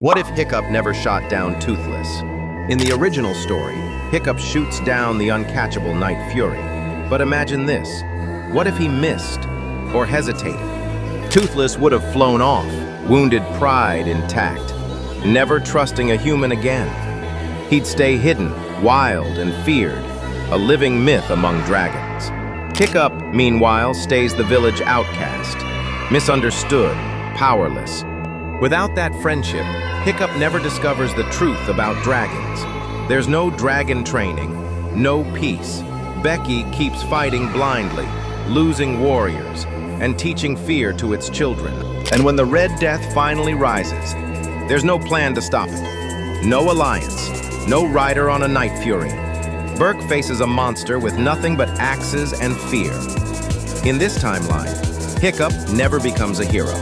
What if Hiccup never shot down Toothless? In the original story, Hiccup shoots down the uncatchable Night Fury. But imagine this. What if he missed or hesitated? Toothless would have flown off, wounded pride intact, never trusting a human again. He'd stay hidden, wild and feared, a living myth among dragons. Hiccup, meanwhile, stays the village outcast, misunderstood, powerless. Without that friendship, Hiccup never discovers the truth about dragons. There's no dragon training, no peace. Becky keeps fighting blindly, losing warriors, and teaching fear to its children. And when the Red Death finally rises, there's no plan to stop it. No alliance, no rider on a Night Fury. Burke faces a monster with nothing but axes and fear. In this timeline, Hiccup never becomes a hero.